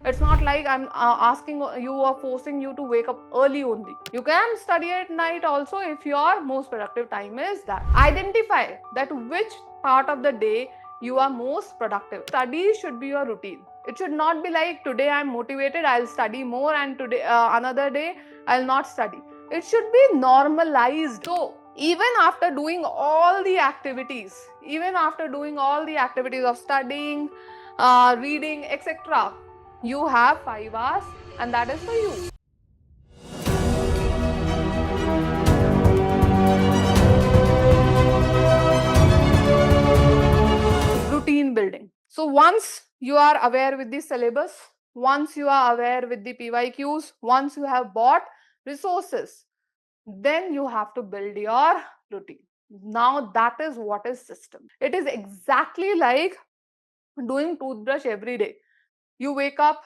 It's not like I'm asking you or forcing you to wake up early only. You can study at night also if your most productive time is that. Identify that which part of the day you are most productive. Study should be your routine. It should not be like today I'm motivated, I'll study more, and today another day I'll not study. It should be normalized. So even after doing all the activities, of studying, reading, etc., you have 5 hours, and that is for you. Routine building. So once you are aware with the syllabus, once you are aware with the PYQs, once you have bought resources, then you have to build your routine. Now that is what is system. It is exactly like doing toothbrush every day. You wake up,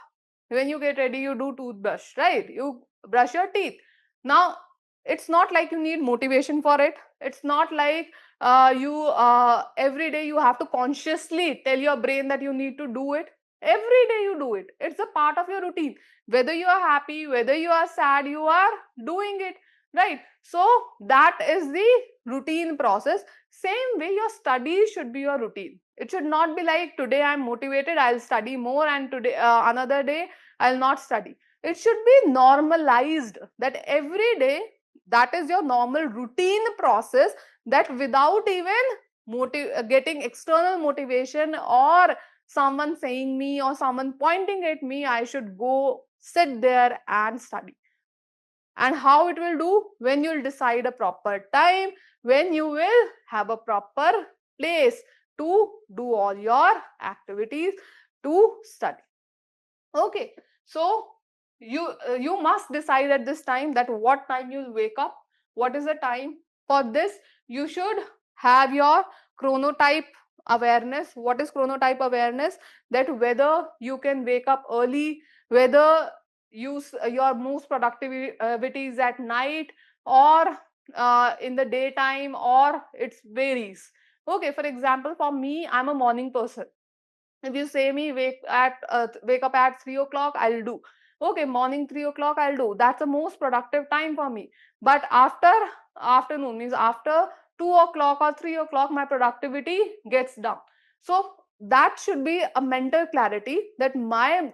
when you get ready, you do toothbrush, right? You brush your teeth. Now it's not like you need motivation for it. It's not like you every day you have to consciously tell your brain that you need to do it. Every day you do it. It's a part of your routine. Whether you are happy, whether you are sad, you are doing it, right? So that is the routine process. Same way your studies should be your routine. It should not be like today I'm motivated, I'll study more, and today another day I'll not study. It should be normalized that every day that is your normal routine process, that without even getting external motivation or someone saying me or someone pointing at me, I should go sit there and study. And how it will do? When you'll decide a proper time, when you will have a proper place to do all your activities, to study. Okay, so you must decide at this time that what time you'll wake up, what is the time. For this you should have your chronotype awareness. What is chronotype awareness? That whether you can wake up early, whether your most productivity is at night, or in the daytime, or it varies. Okay, for example, for me, I'm a morning person. If you say me wake up at 3 o'clock, I'll do. Okay, morning 3 o'clock, I'll do. That's the most productive time for me. But after afternoon, means after 2 o'clock or 3 o'clock, my productivity gets down. So that should be a mental clarity that my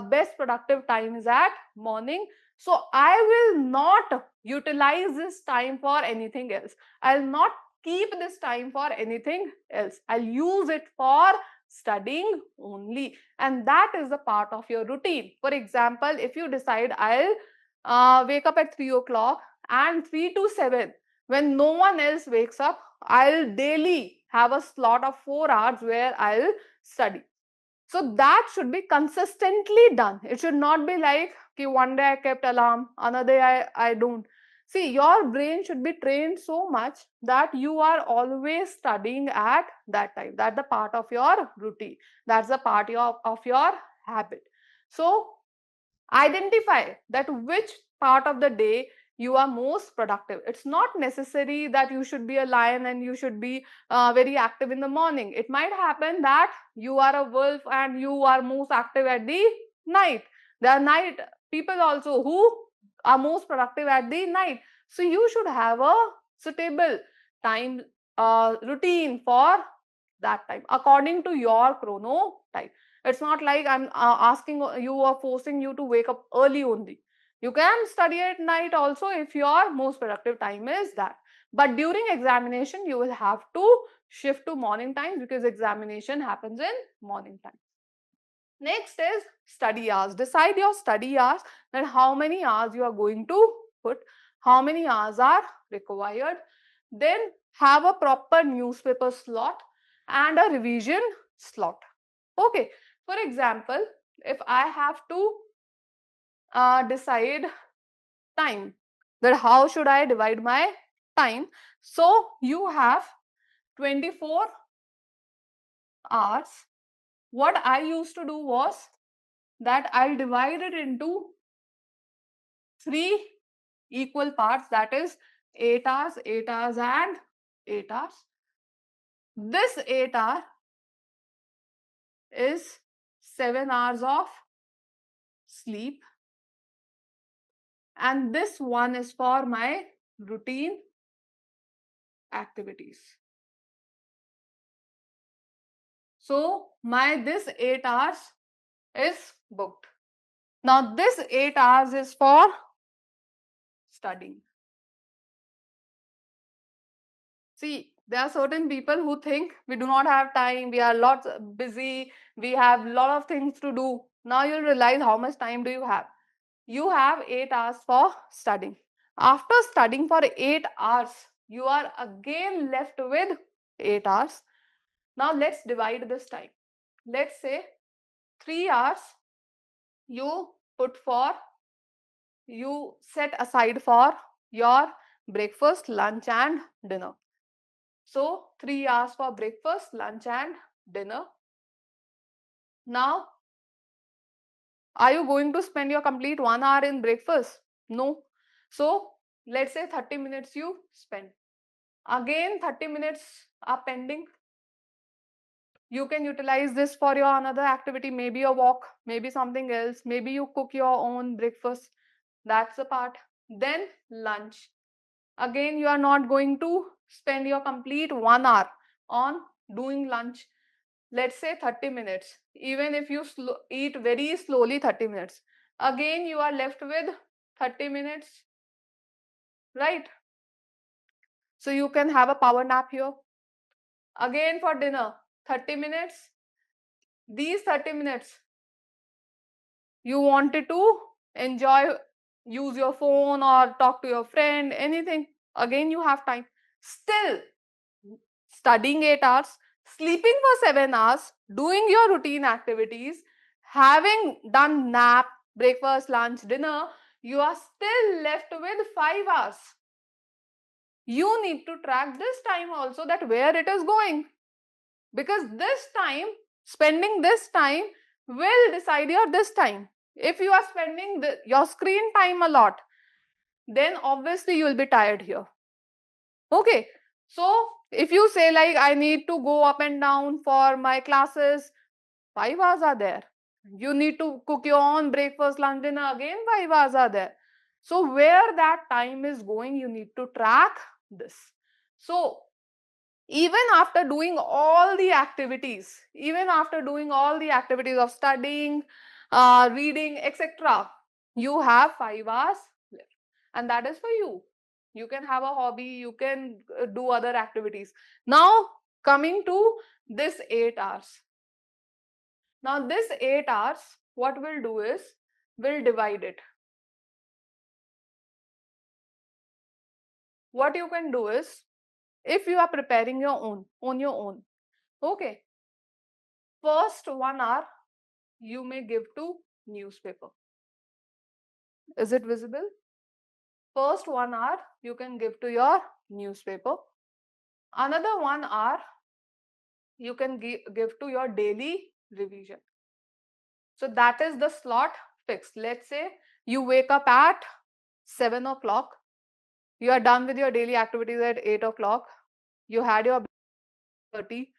best productive time is at morning. So I will not utilize this time for anything else. I'll not keep this time for anything else. I'll use it for studying only, and that is a part of your routine. For example, if you decide I'll wake up at 3 o'clock, and 3 to 7, when no one else wakes up, I'll daily have a slot of 4 hours where I'll study. So that should be consistently done. It should not be like, okay, one day I kept alarm, another day I don't. See, your brain should be trained so much that you are always studying at that time. That's the part of your routine. That's the part of your habit. So identify that which part of the day you are most productive. It's not necessary that you should be a lion and you should be very active in the morning. It might happen that you are a wolf and you are most active at the night. There are night people also who are most productive at the night. So you should have a suitable time routine for that time according to your chrono type. It's not like I'm asking you or forcing you to wake up early only. You can study at night also if your most productive time is that. But during examination, you will have to shift to morning times because examination happens in morning time. Next is study hours. Decide your study hours, that how many hours you are going to put, how many hours are required. Then have a proper newspaper slot and a revision slot. Okay, for example, if I have to decide time, that how should I divide my time. So you have 24 hours. What I used to do was that I'll divide it into 3 equal parts, that is 8 hours, 8 hours, and 8 hours. This 8 hour is 7 hours of sleep, and this one is for my routine activities. So this 8 hours is booked. Now this 8 hours is for studying. See, there are certain people who think we do not have time, we are lots busy, we have lot of things to do. Now you'll realize how much time do you have. You have 8 hours for studying. After studying for 8 hours, you are again left with 8 hours. Now let's divide this time. Let's say 3 hours you set aside for your breakfast, lunch and dinner. So 3 hours for breakfast, lunch and dinner. Now, are you going to spend your complete 1 hour in breakfast? No. So let's say 30 minutes you spend. Again 30 minutes are pending. You can utilize this for your another activity, maybe a walk, maybe something else, maybe you cook your own breakfast. That's the part. Then lunch. Again, you are not going to spend your complete 1 hour on doing lunch. Let's say 30 minutes. Even if you eat very slowly 30 minutes. Again, you are left with 30 minutes, right? So you can have a power nap here. Again for dinner, 30 minutes. These 30 minutes, you wanted to enjoy, use your phone or talk to your friend, anything. Again, you have time. Still, studying 8 hours, sleeping for 7 hours, doing your routine activities, having done nap, breakfast, lunch, dinner, you are still left with 5 hours. You need to track this time also, that where it is going. Because this time, spending this time will decide your this time. If you are spending your screen time a lot, then obviously you will be tired here. Okay. So if you say like I need to go up and down for my classes, 5 hours are there. You need to cook your own breakfast, lunch, dinner, again 5 hours are there. So where that time is going, you need to track this. So even after doing all the activities, of studying, reading, etc., you have 5 hours left. And that is for you. You can have a hobby, you can do other activities. Now, coming to this 8 hours. Now, this 8 hours, what we'll do is, we'll divide it. What you can do is, if you are preparing your own, on your own, okay, first 1 hour, you may give to newspaper. Is it visible? First 1 hour, you can give to your newspaper. Another 1 hour, you can give to your daily revision. So that is the slot fixed. Let's say you wake up at 7 o'clock. You are done with your daily activities at 8 o'clock. You had your 30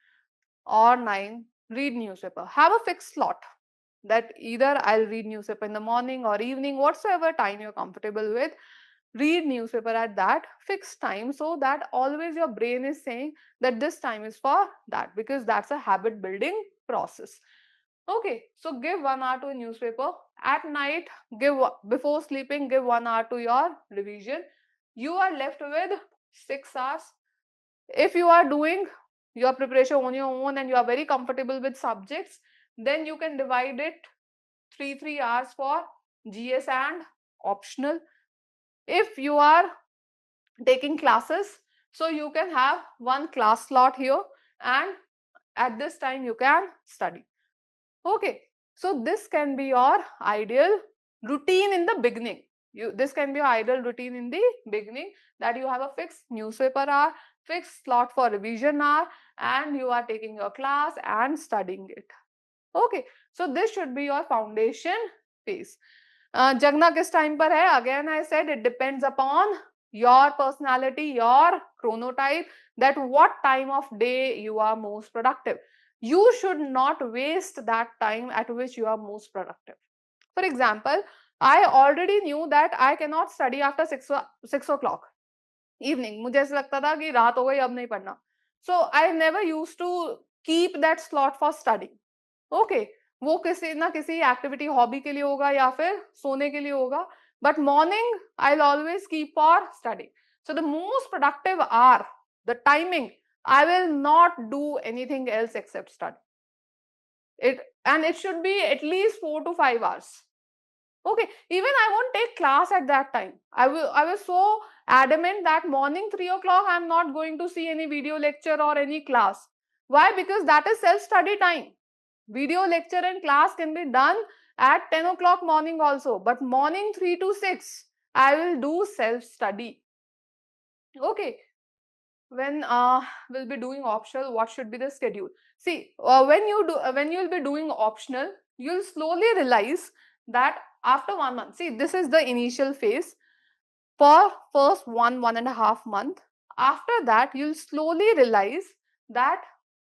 or 9, read newspaper. Have a fixed slot that either I'll read newspaper in the morning or evening, whatsoever time you're comfortable with. Read newspaper at that fixed time, so that always your brain is saying that this time is for that, because that's a habit building process. Okay, so give 1 hour to a newspaper. At night, before sleeping, give 1 hour to your revision. You are left with 6 hours. If you are doing your preparation on your own and you are very comfortable with subjects, then you can divide it 3 hours for GS and optional. If you are taking classes, so you can have one class slot here, and at this time you can study. Okay, so this can be your ideal routine in the beginning. This can be your ideal routine in the beginning, that you have a fixed newspaper hour, fixed slot for revision hour, and you are taking your class and studying it. Okay, so this should be your foundation phase. जगना किस time पर है? Again I said it depends upon your personality, your chronotype, that what time of day you are most productive. You should not waste that time at which you are most productive. For example, I already knew that I cannot study after 6 o'clock evening. मुझे ऐसा लगता था कि रात हो गई अब नहीं पढ़ना. So I never used to keep that slot for studying. Okay, वो किसी ना किसी एक्टिविटी हॉबी के लिए होगा या फिर सोने के लिए होगा. But morning I'll always keep for studying. So the most productive hour, the timing, I will not do anything else except study. It should be at least 4 to 5 hours. Okay, even I won't take class at that time. I was so adamant that morning 3 o'clock I'm not going to see any video lecture or any class. Why? Because that is self-study time. Video lecture and class can be done at 10 o'clock morning also, but morning 3 to 6 I will do self-study. Okay, when we'll be doing optional, what should be the schedule? See, when you'll be doing optional, you'll slowly realize that after 1 month, see, this is the initial phase for first 1.5 month. After that, you'll slowly realize that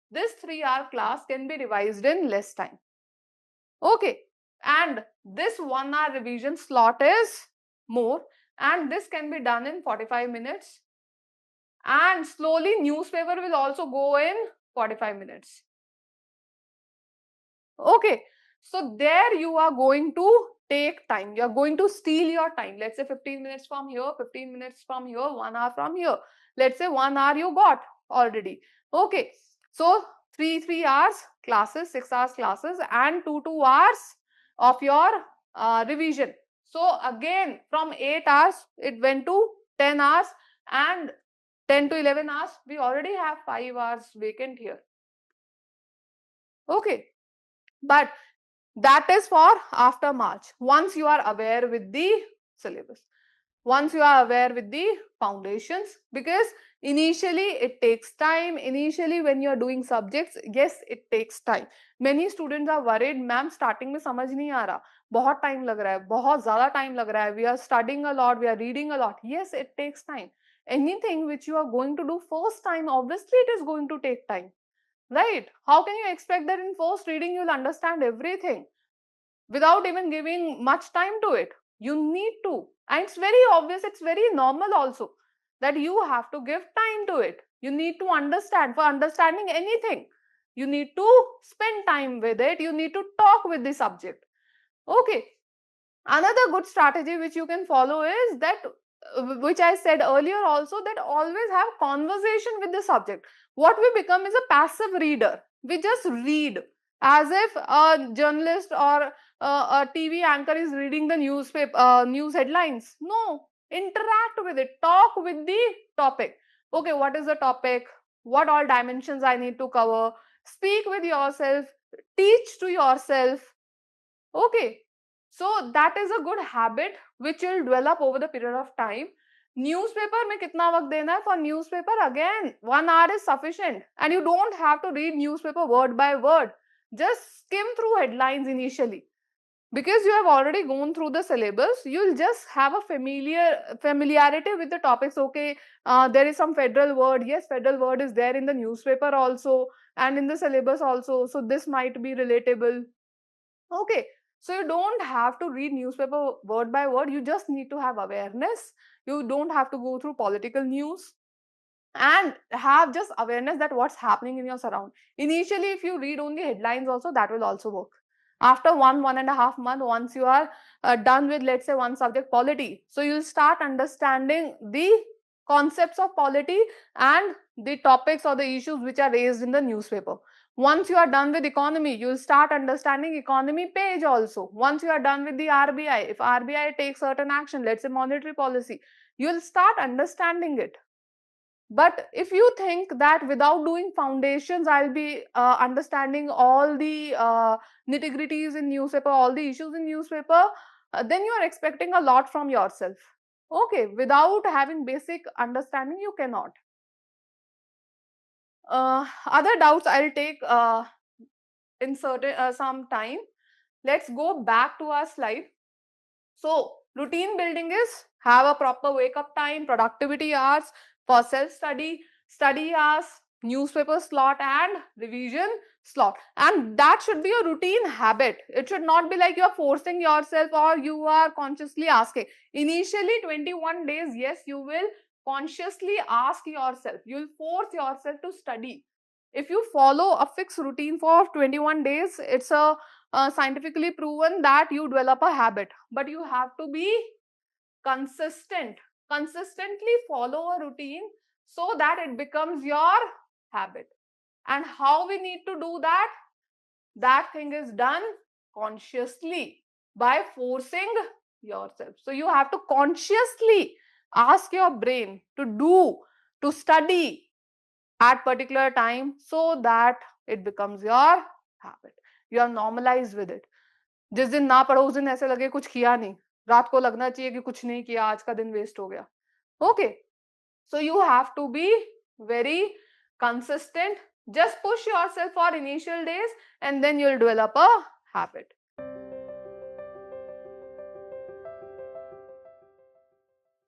this 3-hour class can be revised in less time. Okay, and this 1 hour revision slot is more, and this can be done in 45 minutes. And slowly newspaper will also go in 45 minutes. Okay, so there you are going to take time. You are going to steal your time. Let's say 15 minutes from here, 15 minutes from here, 1 hour from here. Let's say 1 hour you got already. Okay, so 3 hours classes, 6 hours classes, and 2 hours of your revision. So again, from 8 hours it went to 10 hours, and 10 to 11 hours, we already have 5 hours vacant here. Okay, but that is for after March. Once you are aware with the syllabus, once you are aware with the foundations, because initially it takes time. Initially when you are doing subjects, yes, it takes time. Many students are worried, ma'am, starting में समझ नहीं आ रहा, बहुत time लग रहा है, बहुत ज़्यादा time लग रहा है, we are studying a lot, we are reading a lot. Yes, it takes time. Anything which you are going to do first time, obviously it is going to take time, right? How can you expect that in first reading you'll understand everything without even giving much time to it? You need to, and it's very obvious, it's very normal also, that you have to give time to it. You need to understand. For understanding anything, you need to spend time with it. You need to talk with the subject. Okay, another good strategy which you can follow is that, which I said earlier also, that always have conversation with the subject. What we become is a passive reader. We just read as if a journalist or a TV anchor is reading the newspaper news headlines. No, interact with it, talk with the topic. Okay, what is the topic? What all dimensions I need to cover? Speak with yourself, teach to yourself. Okay, so that is a good habit which will develop over the period of time. Newspaper में कितना वक्त देना है? For newspaper, again 1 hour is sufficient, and you don't have to read newspaper word by word. Just skim through headlines initially, because you have already gone through the syllabus. You'll just have a familiarity with the topics. Okay, there is some federal word. Yes, federal word is there in the newspaper also and in the syllabus also, so this might be relatable. Okay, so you don't have to read newspaper word by word. You just need to have awareness. You don't have to go through political news, and have just awareness that what's happening in your surround. Initially, if you read only headlines also, that will also work. After 1.5 month, once you are done with, let's say, one subject, polity, so you'll start understanding the concepts of polity and the topics or the issues which are raised in the newspaper. Once you are done with economy, you'll start understanding economy page also. Once you are done with the RBI, if RBI takes certain action, let's say monetary policy, you'll start understanding it. But if you think that without doing foundations, I'll be understanding all the nitty-gritties in newspaper, all the issues in newspaper, then you are expecting a lot from yourself. Okay, without having basic understanding, you cannot. Other doubts I'll take in certain some time. Let's go back to our slide. So routine building is have a proper wake up time, productivity hours for self-study, study hours, newspaper slot and revision slot, and that should be a routine habit. It should not be like you are forcing yourself or you are consciously asking. Initially 21 days, yes, you will consciously ask yourself, you will force yourself to study. If you follow a fixed routine for 21 days, it's a scientifically proven that you develop a habit, but you have to be consistent. Consistently follow a routine so that it becomes your habit. And how we need to do that? That thing is done consciously by forcing yourself. So you have to consciously ask your brain to do, to study at particular time so that it becomes your habit. You are normalized with it. जिस दिन ना पढ़ो उस दिन ऐसे लगे कुछ किया नहीं, रात को लगना चाहिए कि कुछ नहीं किया, आज का दिन वेस्ट हो गया. Okay, so you have to be very consistent. Just push yourself for initial days and then you'll develop a habit.